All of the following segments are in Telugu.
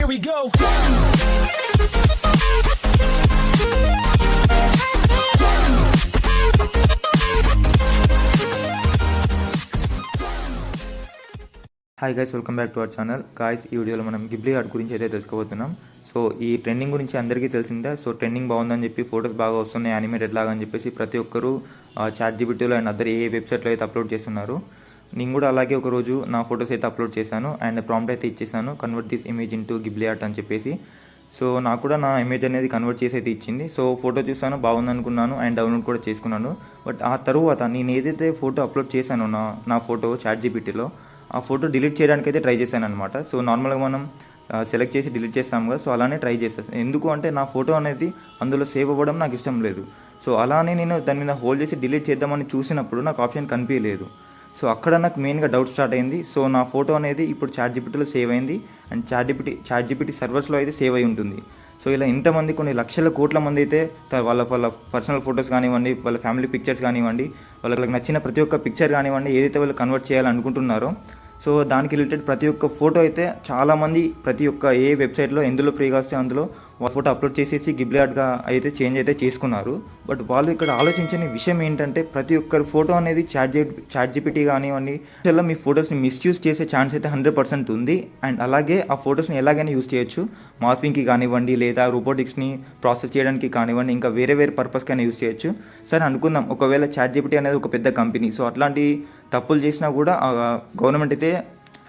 we go. Hi guys, welcome back to our channel. Guys, ఈ వీడియోలో మనం గిబ్లీ ఆర్ట్ గురించి అయితే తెలుసుకోబోతున్నాం. సో ఈ ట్రెండింగ్ గురించి అందరికీ తెలిసిందే. సో ట్రెండింగ్ బాగుందని చెప్పి ఫొటోస్ బాగా వస్తున్నాయి యానిమేటెడ్ లాగా అని చెప్పేసి ప్రతి ఒక్కరు ChatGPTలో అండ్ అదర్ ఏ వెబ్సైట్లో అయితే అప్లోడ్ చేస్తున్నారు. నేను కూడా అలాగే ఒకరోజు నా ఫొటోస్ అయితే అప్లోడ్ చేశాను అండ్ ప్రాంప్ట్ అయితే ఇచ్చేసాను, convert this image into Ghibli art అని చెప్పేసి. సో నాకు కూడా నా ఇమేజ్ అనేది కన్వర్ట్ చేసి అయితే ఇచ్చింది. సో ఫోటో చూస్తాను, బాగుంది అనుకున్నాను అండ్ డౌన్లోడ్ కూడా చేసుకున్నాను. బట్ ఆ తరువాత నేను ఏదైతే ఫోటో అప్లోడ్ చేశానో నా ఫోటో ChatGPTలో, ఆ ఫోటో డిలీట్ చేయడానికి అయితే ట్రై చేశాను అనమాట. సో నార్మల్గా మనం సెలెక్ట్ చేసి డిలీట్ చేస్తాం కదా, సో అలానే ట్రై చేస్తాను. ఎందుకు అంటే నా ఫోటో అనేది అందులో సేవ్ అవ్వడం నాకు ఇష్టం లేదు. సో అలానే నేను దాని మీద హోల్డ్ చేసి డిలీట్ చేద్దామని చూసినప్పుడు నాకు ఆప్షన్ కనిపించలేదు. సో అక్కడ నాకు మెయిన్గా డౌట్ స్టార్ట్ అయింది. సో నా ఫోటో అనేది ఇప్పుడు ChatGPTలో సేవ్ అయింది అండ్ ChatGPT సర్వర్స్లో అయితే సేవ్ అయి ఉంటుంది. సో ఇలా ఇంతమంది కొన్ని లక్షల కోట్ల మంది అయితే వాళ్ళ పర్సనల్ ఫొటోస్ కానివ్వండి, వాళ్ళ ఫ్యామిలీ పిక్చర్స్ కానివ్వండి, వాళ్ళకి నచ్చిన ప్రతి ఒక్క పిక్చర్ కానివ్వండి, ఏదైతే వాళ్ళు కన్వర్ట్ చేయాలనుకుంటున్నారో సో దానికి రిలేటెడ్ ప్రతి ఒక్క ఫోటో అయితే చాలామంది ప్రతి ఒక్క ఏ వెబ్సైట్లో ఎందులో ఫ్రీగా వస్తే అందులో వాళ్ళ ఫోటో అప్లోడ్ చేసేసి గిబ్లీ ఆర్ట్గా అయితే చేంజ్ అయితే చేసుకున్నారు. బట్ వాళ్ళు ఇక్కడ ఆలోచించని విషయం ఏంటంటే ప్రతి ఒక్కరి ఫోటో అనేది ChatGPT కానివ్వండి అసలు మీ ఫొటోస్ని మిస్యూజ్ చేసే ఛాన్స్ అయితే 100% ఉంది. అండ్ అలాగే ఆ ఫొటోస్ని ఎలాగైనా యూజ్ చేయొచ్చు, మార్ఫింగ్కి కానివ్వండి, లేదా రోబోటిక్స్ని ప్రాసెస్ చేయడానికి కానివ్వండి, ఇంకా వేరే పర్పస్కైనా యూజ్ చేయొచ్చు. సరే అనుకుందాం, ఒకవేళ ChatGPT అనేది ఒక పెద్ద కంపెనీ, సో అట్లాంటి తప్పులు చేసినా కూడా గవర్నమెంట్ అయితే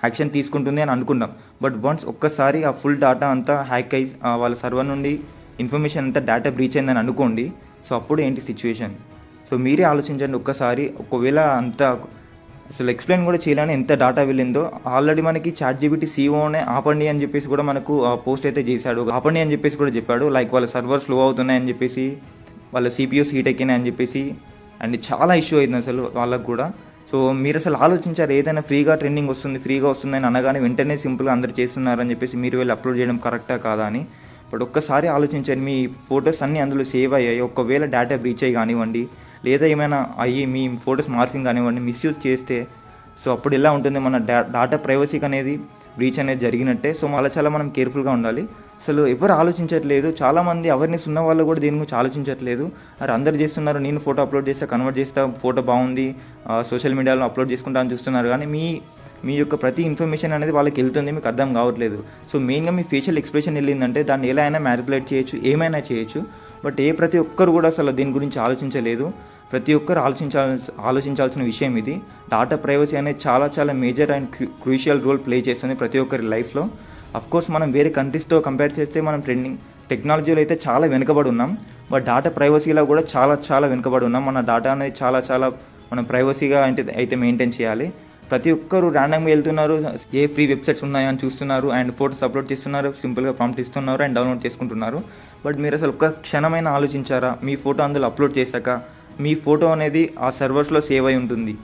యాక్షన్ తీసుకుంటుంది అని అనుకున్నాం. బట్ వన్స్ ఒక్కసారి ఆ ఫుల్ డేటా అంతా హ్యాక్ అయ్యి వాళ్ళ సర్వర్ నుండి ఇన్ఫర్మేషన్ అంతా డేటా బ్రీచ్ అయిందని అనుకోండి. సో అప్పుడు ఏంటి సిచ్యువేషన్? సో మీరే ఆలోచించండి ఒక్కసారి. ఒకవేళ అంత అసలు ఎక్స్ప్లెయిన్ కూడా చేయలేని ఎంత డేటా వెళ్ళిందో. ఆల్రెడీ మనకి ChatGPT CEOనే ఆపండి అని చెప్పేసి కూడా మనకు పోస్ట్ అయితే చేశాడు, ఆపండి అని చెప్పేసి కూడా చెప్పాడు. లైక్ వాళ్ళ సర్వర్ స్లో అవుతున్నాయని చెప్పేసి, వాళ్ళ CPUs హీట్ ఎక్కినాయని చెప్పేసి, అండ్ చాలా ఇష్యూ అయింది అసలు వాళ్ళకు కూడా. సో మీరు అసలు ఆలోచించారు, ఏదైనా ఫ్రీగా ట్రెండింగ్ వస్తుంది, ఫ్రీగా వస్తుందని అనగానే వెంటనే సింపుల్గా అందరు చేస్తున్నారని చెప్పేసి మీరు వెళ్ళి అప్లోడ్ చేయడం కరెక్టా కాదా అని. బట్ ఒక్కసారి ఆలోచించండి, మీ ఫొటోస్ అన్నీ అందులో సేవ్ అయ్యాయి. ఒకవేళ డేటా బ్రీచ్ అయ్యి కానివ్వండి, లేదా ఏమైనా అయ్యి మీ ఫొటోస్ మార్ఫింగ్ కానివ్వండి మిస్యూజ్ చేస్తే, సో అప్పుడు ఎలా ఉంటుంది? మన డేటా ప్రైవసీకి అనేది బ్రీచ్ అనేది జరిగినట్టే. సో చాలా మనం కేర్ఫుల్గా ఉండాలి. అసలు ఎవరు ఆలోచించట్లేదు, చాలామంది అవేర్నెస్ ఉన్న వాళ్ళు కూడా దీని గురించి ఆలోచించట్లేదు. మరి అందరు చేస్తున్నారు, నేను ఫోటో అప్లోడ్ చేస్తా, కన్వర్ట్ చేస్తా, ఫోటో బాగుంది, సోషల్ మీడియాలో అప్లోడ్ చేసుకుంటా అని చూస్తున్నారు. కానీ మీ యొక్క ప్రతి ఇన్ఫర్మేషన్ అనేది వాళ్ళకి వెళ్తుంది, మీకు అర్థం కావట్లేదు. సో మెయిన్గా మీ ఫేషియల్ ఎక్స్ప్రెషన్ వెళ్ళిందంటే దాన్ని ఎలా అయినా మ్యానిపులేట్ చేయొచ్చు, ఏమైనా చేయొచ్చు. బట్ ప్రతి ఒక్కరు కూడా అసలు దీని గురించి ఆలోచించలేదు. ప్రతి ఒక్కరు ఆలోచించాల్సిన విషయం ఇది. డేటా ప్రైవసీ అనేది చాలా major and crucial role play చేస్తుంది ప్రతి ఒక్కరి లైఫ్లో. అఫ్కోర్స్ మనం వేరే కంట్రీస్తో కంపేర్ చేస్తే మనం టెక్నాలజీలో అయితే చాలా వెనుకబడి ఉన్నాం. బట్ డేటా ప్రైవసీలో కూడా చాలా వెనుకబడి ఉన్నాం. మన డేటా అనేది చాలా మనం ప్రైవసీగా అయితే మెయింటైన్ చేయాలి. ప్రతి ఒక్కరు ర్యాండమ్గా వెళ్తున్నారు, ఏ ఫ్రీ వెబ్సైట్స్ ఉన్నాయో అని చూస్తున్నారు అండ్ ఫోటోస్ అప్లోడ్ చేస్తున్నారు, సింపుల్గా ప్రాంప్ట్ ఇస్తున్నారు అండ్ డౌన్లోడ్ చేసుకుంటున్నారు. బట్ మీరు అసలు ఒక్క క్షణమైన ఆలోచించారా? మీ ఫోటో అందులో అప్లోడ్ చేశాక మీ ఫోటో అనేది ఆ సర్వర్స్లో సేవ్ అయి ఉంటుంది.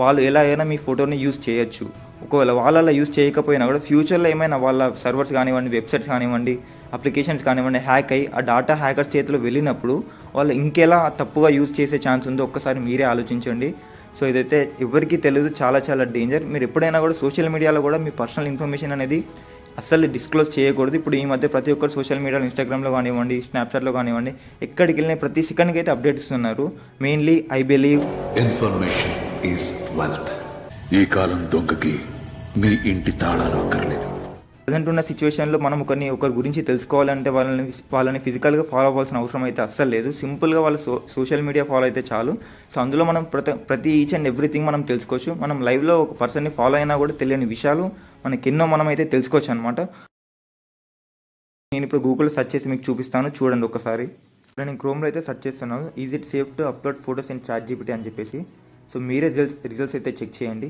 వాళ్ళు ఎలా అయినా మీ ఫోటోని యూజ్ చేయొచ్చు. ఒకవేళ వాళ్ళ యూజ్ చేయకపోయినా కూడా ఫ్యూచర్లో ఏమైనా వాళ్ళ సర్వర్స్ కానివ్వండి, వెబ్సైట్స్ కానివ్వండి, అప్లికేషన్స్ కానివ్వండి హ్యాక్ అయ్యి ఆ డేటా హ్యాకర్స్ చేతిలో వెళ్ళినప్పుడు వాళ్ళు ఇంకెలా తప్పుగా యూజ్ చేసే ఛాన్స్ ఉందో ఒక్కసారి మీరే ఆలోచించండి. సో ఇదైతే ఎవరికీ తెలియదు, చాలా డేంజర్. మీరు ఎప్పుడైనా కూడా సోషల్ మీడియాలో కూడా మీ పర్సనల్ ఇన్ఫర్మేషన్ అనేది అస్సలు డిస్క్లోజ్ చేయకూడదు. ఇప్పుడు ఈ మధ్య ప్రతి ఒక్కరు సోషల్ మీడియాలో, ఇన్స్టాగ్రామ్లో కానివ్వండి, స్నాప్చాట్లో కానివ్వండి, ఎక్కడికి వెళ్ళినా ప్రతి సెకండ్కి అయితే అప్డేట్ ఇస్తున్నారు. Mainly I believe information is wealth. ఈ కాలం దొంగకి మీ ఇంటి తాళాలు అక్కర్లేదు. ప్రజెంట్ ఉన్న సిచ్యువేషన్లో మనం ఒకరి గురించి తెలుసుకోవాలంటే వాళ్ళని ఫిజికల్గా ఫాలో అవ్వాల్సిన అవసరం అయితే అస్సలు లేదు. సింపుల్గా వాళ్ళ సోషల్ మీడియా ఫాలో అయితే చాలు. సో అందులో మనం ప్రతి ఈచ్ అండ్ ఎవ్రీథింగ్ మనం తెలుసుకోవచ్చు. మనం లైవ్లో ఒక పర్సన్ని ఫాలో అయినా కూడా తెలియని విషయాలు మనకెన్నో మనం అయితే తెలుసుకోవచ్చు అనమాట. నేను ఇప్పుడు గూగుల్లో సెర్చ్ చేసి మీకు చూపిస్తాను, చూడండి ఒకసారి. నేను క్రోమ్లో అయితే సెర్చ్ చేస్తున్నాను, is it safe to upload photos in ChatGPT అని చెప్పేసి. సో మీరే రిజల్ట్స్ అయితే చెక్ చేయండి.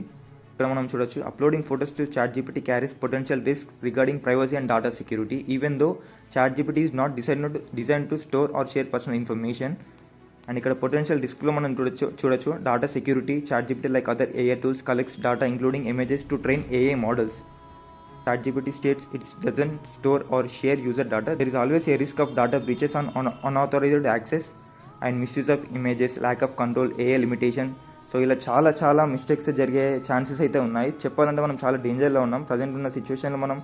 ఇక్కడ మనం చూడొచ్చు, uploading photos to ChatGPT carries potential risk regarding privacy and data security even though ChatGPT is not design to store or share personal information. And ఇక్కడ పొటెన్షియల్ రిస్క్లో మనం చూడొచ్చు data security. ChatGPT like other AI tools collects data including images to train AI models. ChatGPT states it doesn't store or share user data. There is always a risk of data breaches on unauthorized access and misuse of images, lack of control, AI limitation. So ఇలా చాలా మిస్టేక్స్ జరిగే ఛాన్సెస్ అయితే ఉన్నాయి. చెప్పాలంటే మనం చాలా డేంజర్లో ఉన్నాం. ప్రజెంట్ ఉన్న సిచ్యువేషన్లో మనం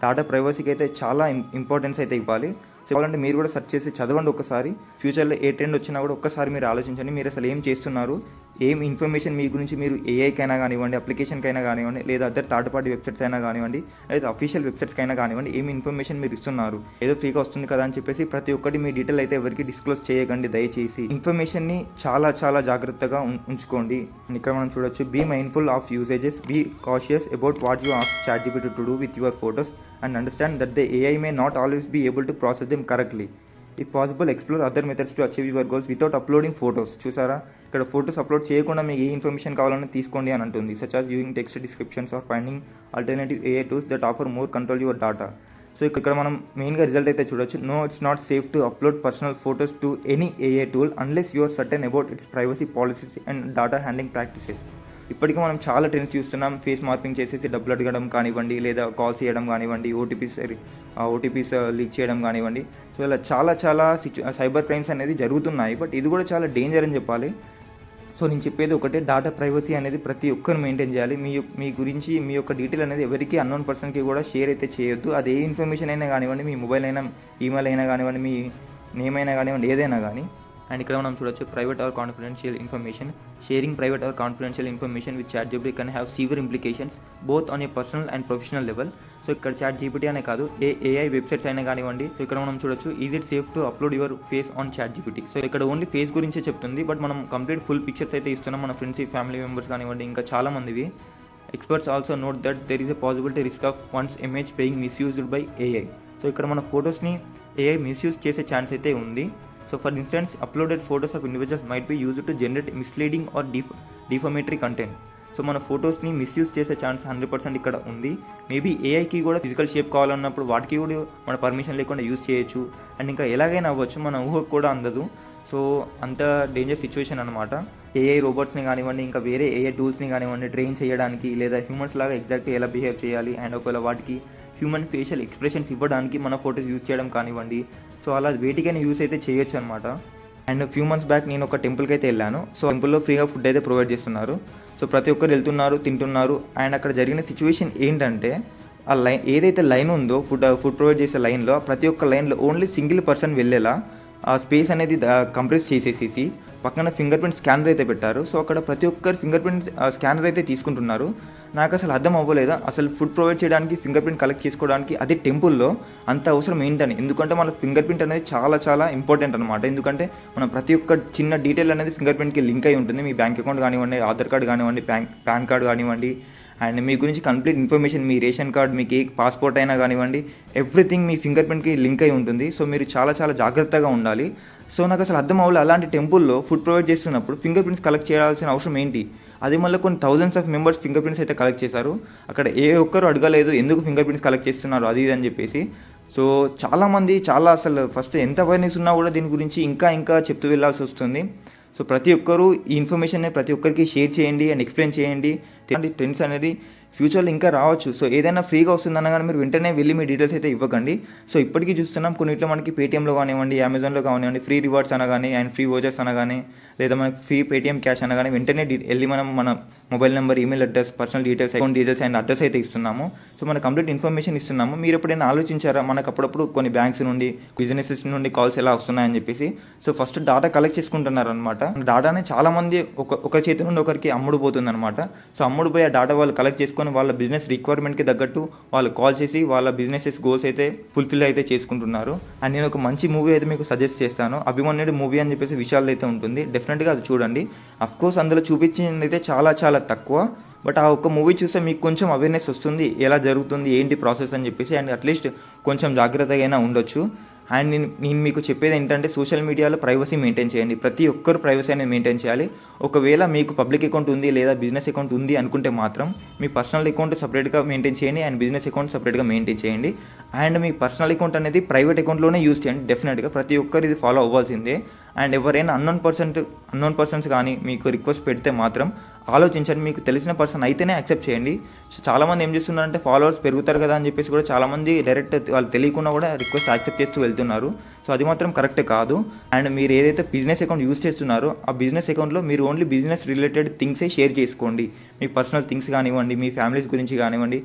డాటా ప్రైవసీకి అయితే చాలా ఇంపార్టెన్స్ అయితే ఇవ్వాలి. సో కావాలంటే మీరు కూడా సెర్చ్ చేసి చదవండి ఒకసారి. ఫ్యూచర్లో ఏ ట్రెండ్ వచ్చినా కూడా ఒక్కసారి మీరు ఆలోచించండి, మీరు అసలు ఏం చేస్తున్నారు, ఏం ఇన్ఫర్మేషన్ మీ గురించి మీరు ఏఐకైనా కానివ్వండి, అప్లికేషన్కైనా కానివ్వండి, లేదా అదర్ థర్డ్ పార్టీ వెబ్సైట్స్ అయినా కానివ్వండి, లేదా అఫీషియల్ వెబ్సైట్స్కి అయినా కానివ్వండి, ఏమి ఇన్ఫర్మేషన్ మీరు ఇస్తున్నారు. ఏదో ఫ్రీగా వస్తుంది కదా అని చెప్పేసి ప్రతి ఒక్కటి మీ డీటెయిల్ అయితే ఎవరికి డిస్క్లోజ్ చేయకండి దయచేసి. ఇన్ఫర్మేషన్ని చాలా చాలా జాగ్రత్తగా ఉంచుకోండి. ఇక్కడ మనం చూడొచ్చు, be mindful of usages, be cautious about what you ask ChatGPT to do with your photos and understand that the AI may not always be able to process them correctly. If possible, explore other methods to achieve your goals without uploading photos. చూసారా, ఇక్కడ ఫోటోస్ అప్లోడ్ చేయకుండా మీకు ఏ ఇన్ఫర్మేషన్ కావాలని తీసుకోండి అని అంటుంది. Such as using text descriptions or finding alternative AI tools that offer more control your data. So ఇక్కడ మనం మెయిన్గా రిజల్ట్ అయితే చూడొచ్చు. No, it's not safe to upload personal photos to any AI tool unless you are certain about its privacy policies and data handling practices. ఇప్పటికీ మనం చాలా ట్రెండ్స్ చూస్తున్నాం. ఫేస్ మార్పింగ్ చేసేసి డబ్బులు అడగడం కానివ్వండి, లేదా కాల్స్ చేయడం కానివ్వండి, ఓటీపీస్ లీక్ చేయడం కానివ్వండి. సో ఇలా చాలా చాలా సైబర్ క్రైమ్స్ అనేది జరుగుతున్నాయి. బట్ ఇది కూడా చాలా డేంజర్ అని చెప్పాలి. సో నేను చెప్పేది ఒకటే, డేటా ప్రైవసీ అనేది ప్రతి ఒక్కరు మెయింటైన్ చేయాలి. మీ గురించి మీ యొక్క డీటెయిల్ అనేది ఎవరికి అన్నోన్ పర్సన్కి కూడా షేర్ అయితే చేయొద్దు. అది ఏ ఇన్ఫర్మేషన్ అయినా కానివ్వండి, మీ మొబైల్ అయినా, ఈమెయిల్ అయినా కానివ్వండి, మీ నేమ్ అయినా కానివ్వండి, ఏదైనా కానీ. అండ్ ఇక్కడ మనం చూడొచ్చు, private or confidential information. Sharing private or confidential information with ChatGPT can have severe implications both on a personal and professional level. So ఇక్కడ ChatGPT అనే కాదు, ఏఐ వెబ్సైట్స్ అయినా కానివ్వండి. సో ఇక్కడ మనం చూడొచ్చు, is it safe to upload your face on ChatGPT. So ఇక్కడ ఓన్లీ ఫేస్ గురించే చెప్తుంది, బట్ మనం కంప్లీట్ ఫుల్ పిక్చర్స్ అయితే ఇస్తున్నాం మన ఫ్రెండ్స్, ఫ్యామిలీ మెంబర్స్ కానివ్వండి, ఇంకా చాలా మందివి. Experts also note that there is a possibility risk of one's image being misused by AI. So ఇక్కడ మన ఫొటోస్ని ఏఐ మిస్యూజ్ చేసే ఛాన్స్ అయితే ఉంది. So for instance, uploaded photos of individuals might be used to generate misleading or defamatory content. So మన ఫొటోస్ని మిస్యూజ్ చేసే ఛాన్స్ 100% ఇక్కడ ఉంది. మేబీ ఏఐకి కూడా ఫిజికల్ షేప్ కావాలన్నప్పుడు వాటికి కూడా మన పర్మిషన్ లేకుండా యూజ్ చేయొచ్చు. అండ్ ఇంకా ఎలాగైనా అవ్వచ్చు, మన ఊహకు కూడా అందదు. సో అంత డేంజర్ సిచ్యువేషన్ అనమాట. ఏఐ రోబోట్స్ని కానివ్వండి, ఇంకా వేరే ఏఐ టూల్స్ని కానివ్వండి, ట్రైన్ చేయడానికి, లేదా హ్యూమన్స్ లాగా ఎగ్జాక్ట్గా ఎలా బిహేవ్ చేయాలి, అండ్ ఒకవేళ వాటికి హ్యూమన్ ఫేషియల్ ఎక్స్ప్రెషన్స్ ఇవ్వడానికి మన ఫోటోస్ యూజ్ చేయడం కానివ్వండి. సో అలా వేటికైనా యూస్ అయితే చేయొచ్చు అనమాట. అండ్ ఫ్యూ మంత్స్ బ్యాక్ నేను ఒక టెంపుల్కి అయితే వెళ్ళాను. సో టెంపుల్లో ఫ్రీగా ఫుడ్ అయితే ప్రొవైడ్ చేస్తున్నారు. సో ప్రతి ఒక్కరు వెళ్తున్నారు, తింటున్నారు. అండ్ అక్కడ జరిగిన సిచ్యువేషన్ ఏంటంటే, ఆ లైన్ ఏదైతే లైన్ ఉందో ఫుడ్ ప్రొవైడ్ చేసే లైన్లో, ప్రతి ఒక్క లైన్లో ఓన్లీ సింగిల్ పర్సన్ వెళ్ళేలా ఆ స్పేస్ అనేది కంప్రెస్ చేసేసి పక్కన ఫింగర్ ప్రింట్ స్కానర్ అయితే పెట్టారు. సో అక్కడ ప్రతి ఒక్కరు ఫింగర్ ప్రింట్ స్కానర్ అయితే తీసుకుంటున్నారు. నాకు అసలు అర్థం అవ్వలేదు, అసలు ఫుడ్ ప్రొవైడ్ చేయడానికి ఫింగర్ ప్రింట్ కలెక్ట్ చేసుకోవడానికి అదే టెంపుల్లో అంత అవసరం ఏంటని. ఎందుకంటే మన ఫింగర్ ప్రింట్ అనేది చాలా చాలా ఇంపార్టెంట్ అనమాట. ఎందుకంటే మనం ప్రతి ఒక్క చిన్న డీటెయిల్ అనేది ఫింగర్ ప్రింట్కి లింక్ అయి ఉంటుంది. మీ బ్యాంక్ అకౌంట్ కానివ్వండి, ఆధార్ కార్డు కానివ్వండి, పాన్ కార్డు కానివ్వండి, అండ్ మీ గురించి కంప్లీట్ ఇన్ఫర్మేషన్, మీ రేషన్ కార్డ్, మీకు ఏ పాస్పోర్ట్ అయినా కానివ్వండి, ఎవ్రీథింగ్ మీ ఫింగర్ ప్రింట్కి లింక్ అయి ఉంటుంది. సో మీరు చాలా చాలా జాగ్రత్తగా ఉండాలి. సో నాకు అసలు అర్థం అవ్వలేదు, అలాంటి టెంపుల్లో ఫుడ్ ప్రొవైడ్ చేస్తున్నప్పుడు ఫింగర్ ప్రింట్స్ కలెక్ట్ చేయాల్సిన అవసరం ఏంటి. అది మళ్ళీ కొన్ని thousands of members finger prints అయితే కలెక్ట్ చేశారు. అక్కడ ఏ ఒక్కరు అడగలేదు ఎందుకు ఫింగర్ ప్రింట్స్ కలెక్ట్ చేస్తున్నారు అది ఇది అని చెప్పేసి. సో చాలామంది అసలు ఫస్ట్ ఎంత అవేర్నెస్ ఉన్నా కూడా దీని గురించి ఇంకా చెప్తూ వెళ్ళాల్సి వస్తుంది. సో ప్రతి ఒక్కరూ ఈ ఇన్ఫర్మేషన్ని ప్రతి ఒక్కరికి షేర్ చేయండి అండ్ ఎక్స్ప్లెయిన్ చేయండి. ట్రెండ్స్ అనేది ఫ్యూచర్లో ఇంకా రావచ్చు. సో ఏదైనా ఫ్రీగా వస్తుందన్నా కానీ మీరు వెంటనే వెళ్ళి మీ డీటెయిల్స్ అయితే ఇవ్వకండి. సో ఇప్పటికీ చూస్తున్నాం, కొన్నిట్లో మనకి పేటీఎంలో కానివ్వండి, అమెజాన్లో కానివ్వండి, ఫ్రీ రివార్డ్స్ అనగానే అండ్ ఫ్రీ వోచర్స్ అనగానే, లేదా మనకి ఫ్రీ పేటీఎం క్యాష్ అనగానే వెంటనే వెళ్ళి మన mobile number, email address, personal details, account details and address అయితే ఇస్తున్నాము. సో మన కంప్లీట్ ఇన్ఫర్మేషన్ ఇస్తున్నాము. మీరు ఎప్పుడైనా ఆలోచించారా, మనకు అప్పుడప్పుడు కొన్ని బ్యాంక్స్ నుండి, బిజినెసెస్ నుండి కాల్స్ ఎలా వస్తున్నాయని చెప్పేసి. సో ఫస్ట్ డేటా కలెక్ట్ చేసుకుంటున్నారు అనమాట. డేటాని చాలామంది ఒక చేతి నుండి ఒకరికి అమ్ముడుపోతుంది అనమాట. సో అమ్ముడుపోయి ఆ డేటా వాళ్ళు కలెక్ట్ చేసుకొని వాళ్ళ బిజినెస్ రిక్వైర్మెంట్కి తగ్గట్టు వాళ్ళు కాల్ చేసి వాళ్ళ బిజినెసెస్ గోల్స్ అయితే ఫుల్ఫిల్ అయితే చేసుకుంటున్నారు. అండ్ నేను ఒక మంచి మూవీ అయితే మీకు సజెస్ట్ చేస్తాను, అభిమన్యుడు మూవీ అని చెప్పేసి విషయాలు అయితే ఉంటుంది. డెఫినెట్గా అది చూడండి. అఫ్కోర్స్ అందులో చూపించింది అయితే చాలా చాలా తక్కువ, బట్ ఆ ఒక్క మూవీ చూస్తే మీకు కొంచెం అవేర్నెస్ వస్తుంది, ఎలా జరుగుతుంది ఏంటి ప్రాసెస్ అని చెప్పేసి. అండ్ అట్లీస్ట్ కొంచెం జాగ్రత్తగా అయినా ఉండొచ్చు. అండ్ నేను మీకు చెప్పేది ఏంటంటే, సోషల్ మీడియాలో ప్రైవసీ మెయింటైన్ చేయండి. ప్రతి ఒక్కరు ప్రైవసీ అనేది మెయింటైన్ చేయాలి. ఒకవేళ మీకు పబ్లిక్ అకౌంట్ ఉంది లేదా బిజినెస్ అకౌంట్ ఉంది అనుకుంటే మాత్రం మీ పర్సనల్ అకౌంట్ సపరేట్గా మెయింటైన్ చేయండి అండ్ బిజినెస్ అకౌంట్ సపరేట్గా మెయింటైన్ చేయండి. అండ్ మీ పర్సనల్ అకౌంట్ అనేది ప్రైవేట్ అకౌంట్లోనే యూజ్ చేయండి. డెఫినెట్గా ప్రతి ఒక్కరు ఇది ఫాలో అవ్వాల్సిందే. అండ్ ఎవరైనా అన్నోన్ పర్సన్స్ కానీ మీకు రిక్వెస్ట్ పెడితే మాత్రం ఆలోచించండి, మీకు తెలిసిన పర్సన్ అయితేనే యాక్సెప్ట్ చేయండి. సో చాలామంది ఏం చేస్తున్నారంటే, ఫాలోవర్స్ పెరుగుతారు కదా అని చెప్పేసి కూడా చాలామంది డైరెక్ట్ వాళ్ళు తెలియకుండా కూడా రిక్వెస్ట్ యాక్సెప్ట్ చేస్తూ వెళ్తున్నారు. సో అది మాత్రం కరెక్ట్ కాదు. అండ్ మీరు ఏదైతే బిజినెస్ అకౌంట్ యూస్ చేస్తున్నారో ఆ బిజినెస్ అకౌంట్లో మీరు ఓన్లీ బిజినెస్ రిలేటెడ్ థింగ్సే షేర్ చేసుకోండి. మీ పర్సనల్ థింగ్స్ కానివ్వండి, మీ ఫ్యామిలీస్ గురించి కానివ్వండి,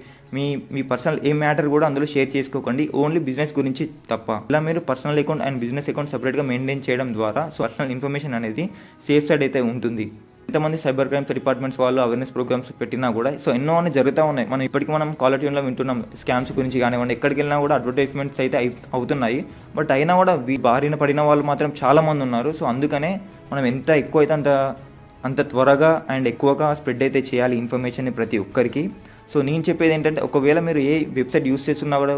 మీ పర్సనల్ ఏ మ్యాటర్ కూడా అందులో షేర్ చేసుకోకండి, ఓన్లీ బిజినెస్ గురించి తప్ప. ఇలా మీరు personal account and business account సపరేట్గా మెయింటైన్ చేయడం ద్వారా సో పర్సనల్ ఇన్ఫర్మేషన్ అనేది సేఫ్ సైడ్ అయితే ఉంటుంది. ఎంతమంది సైబర్ క్రైమ్స్ డిపార్ట్మెంట్స్ వాళ్ళు అవేర్నెస్ ప్రోగ్రామ్స్ పెట్టినా కూడా సో ఎన్నో అన్ని జరుగుతూ ఉన్నాయి. మనం కాలర్ ట్యూన్లో వింటున్నాం స్కామ్స్ గురించి కానివ్వండి, ఎక్కడికి వెళ్ళినా కూడా అడ్వర్టైజ్మెంట్స్ అయితే అవుతున్నాయి. బట్ అయినా కూడా బారిన పడిన వాళ్ళు మాత్రం చాలామంది ఉన్నారు. సో అందుకనే మనం ఎంత ఎక్కువ అయితే అంత త్వరగా అండ్ ఎక్కువగా స్ప్రెడ్ అయితే చేయాలి ఇన్ఫర్మేషన్ని ప్రతి ఒక్కరికి. సో నేను చెప్పేది ఏంటంటే, ఒకవేళ మీరు ఏ వెబ్సైట్ యూస్ చేస్తున్నా కూడా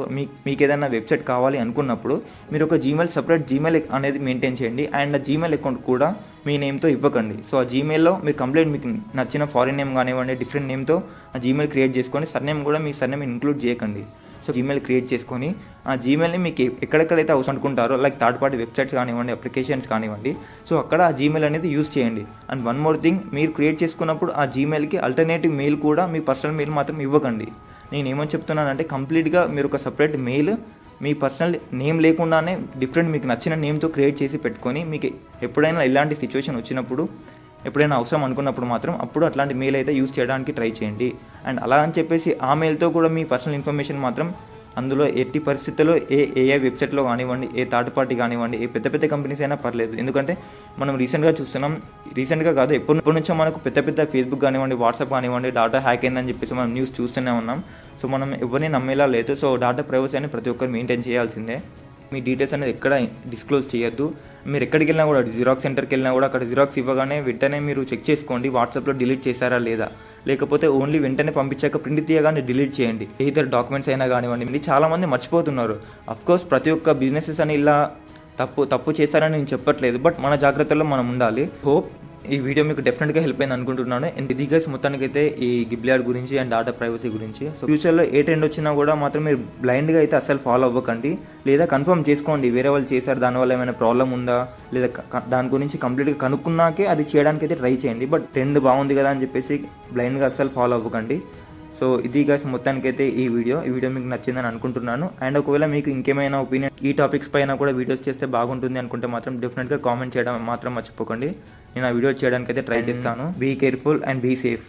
మీకు ఏదైనా వెబ్సైట్ కావాలి అనుకున్నప్పుడు మీరు ఒక సపరేట్ జీమెయిల్ అనేది మెయింటైన్ చేయండి. అండ్ ఆ జీమెయిల్ అకౌంట్ కూడా మీ నేమ్తో ఇవ్వకండి. సో ఆ జీమెయిల్లో మీరు కంప్లీట్ మీకు నచ్చిన ఫారిన్ నేమ్ కానివ్వండి, డిఫరెంట్ నేమ్తో ఆ జీమెయిల్ క్రియేట్ చేసుకొని సర్నేమ్ కూడా మీ సర్నేమ్ ఇంక్లూడ్ చేయకండి. సో జీమెయిల్ క్రియేట్ చేసుకొని ఆ జీమెయిల్ని మీకు ఎక్కడెక్కడైతే అవసరం అనుకుంటారో లైక్ థర్డ్ పార్టీ వెబ్సైట్స్ కానివ్వండి, అప్లికేషన్స్ కానివ్వండి, సో అక్కడ ఆ జీమెయిల్ అనేది యూస్ చేయండి. అండ్ వన్ మోర్ థింగ్, మీరు క్రియేట్ చేసుకున్నప్పుడు ఆ జీమెయిల్కి ఆల్టర్నేటివ్ మెయిల్ కూడా మీ పర్సనల్ మెయిల్ మాత్రం ఇవ్వకండి. నేను ఏమని చెప్తున్నానంటే, కంప్లీట్గా మీరు ఒక separate mail me personal name లేకుండానే డిఫరెంట్ మీకు నచ్చిన నేమ్తో క్రియేట్ చేసి పెట్టుకొని మీకు ఎప్పుడైనా ఇలాంటి సిచ్యువేషన్ వచ్చినప్పుడు, ఎప్పుడైనా అవసరం అనుకున్నప్పుడు మాత్రం అప్పుడు అట్లాంటి మెయిల్ అయితే యూస్ చేయడానికి ట్రై చేయండి. అండ్ అలా అని చెప్పేసి ఆ మెయిల్తో కూడా మీ పర్సనల్ ఇన్ఫర్మేషన్ మాత్రం అందులో ఎట్టి పరిస్థితుల్లో ఏ వెబ్సైట్లో కానివ్వండి, ఏ థర్డ్ పార్టీ కానివ్వండి, ఏ పెద్ద కంపెనీస్ అయినా పర్లేదు. ఎందుకంటే మనం రీసెంట్గా కాదు ఎప్పటి నుంచో మనకు పెద్ద ఫేస్బుక్ కానివ్వండి, వాట్సాప్ కానివ్వండి డాటా హ్యాక్ అయిందని చెప్పేసి మనం న్యూస్ చూస్తూనే ఉన్నాం. సో మనం ఎవరిని నమ్మేలా లేదు. సో డాటా ప్రైవసీ అని ప్రతి ఒక్కరు మెయింటైన్ చేయాల్సిందే. మీ డీటెయిల్స్ అనేది ఎక్కడ డిస్క్లోజ్ చేయొద్దు. మీరు ఎక్కడికి వెళ్ళినా కూడా జిరాక్స్ సెంటర్కి వెళ్ళినా కూడా అక్కడ జిరాక్స్ ఇవ్వగానే వెంటనే మీరు చెక్ చేసుకోండి వాట్సాప్లో డిలీట్ చేశారా లేదా, లేకపోతే ఓన్లీ వెంటనే పంపించాక ప్రింట్ తీయగానే డిలీట్ చేయండి. ఇతర డాక్యుమెంట్స్ అయినా కానివ్వండి. చాలామంది మర్చిపోతున్నారు. అఫ్కోర్స్ ప్రతి ఒక్క బిజినెసెస్ అని ఇలా తప్పు చేస్తారని నేను చెప్పట్లేదు, బట్ మన జాగ్రత్తల్లో మనం ఉండాలి. హోప్ ఈ వీడియో మీకు డెఫినెట్గా హెల్ప్ అయింది అనుకుంటున్నాను. అండ్ ఇది గైస్ మొత్తానికైతే ఈ గిబ్లియాడ్ గురించి అండ్ డాటా ప్రైవసీ గురించి. సో ఫ్యూచర్లో ఏ ట్రెండ్ వచ్చినా కూడా మాత్రం మీరు బ్లైండ్గా అయితే అసలు ఫాలో అవ్వకండి, లేదా కన్ఫర్మ్ చేసుకోండి వేరే వాళ్ళు చేశారు దానివల్ల ఏమైనా ప్రాబ్లం ఉందా లేదా దాని గురించి కంప్లీట్గా కనుక్కున్నాకే అది చేయడానికి అయితే ట్రై చేయండి. బట్ ట్రెండ్ బాగుంది కదా అని చెప్పేసి బ్లైండ్గా అసలు ఫాలో అవ్వకండి. సో ఇది గైస్ మొత్తానికైతే ఈ వీడియో మీకు నచ్చిందని అనుకుంటున్నాను. అండ్ ఒకవేళ మీకు ఇంకేమైనా ఒపీనియన్ ఈ టాపిక్స్ పైన కూడా వీడియోస్ చేస్తే బాగుంటుంది అనుకుంటే మాత్రం డెఫినెట్గా కామెంట్ చేయడం మాత్రం మర్చిపోకండి. నేను ఆ వీడియో చేయడానికి అయితే ట్రై చేస్తాను. Be careful and be safe.